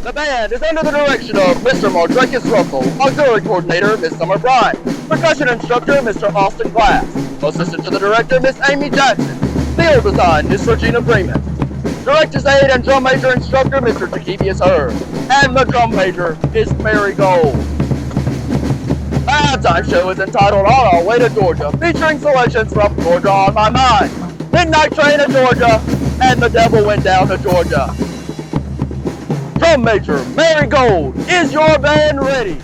The band is under the direction of Mr. Mardrekis Russell, auxiliary coordinator, Miss Summer Bryant, percussion instructor, Mr. Austin Glass, assistant to the director, Miss Amy Jackson, field design, Miss Regina Freeman, director's aide and drum major instructor, Mr. Takevius Herb, and the drum major, Miss Mary Gold. The halftime show is entitled On Our Way to Georgia, featuring selections from Georgia on My Mind, Midnight Train to Georgia, and The Devil Went Down to Georgia. Drum major Mary Gold, is your band ready?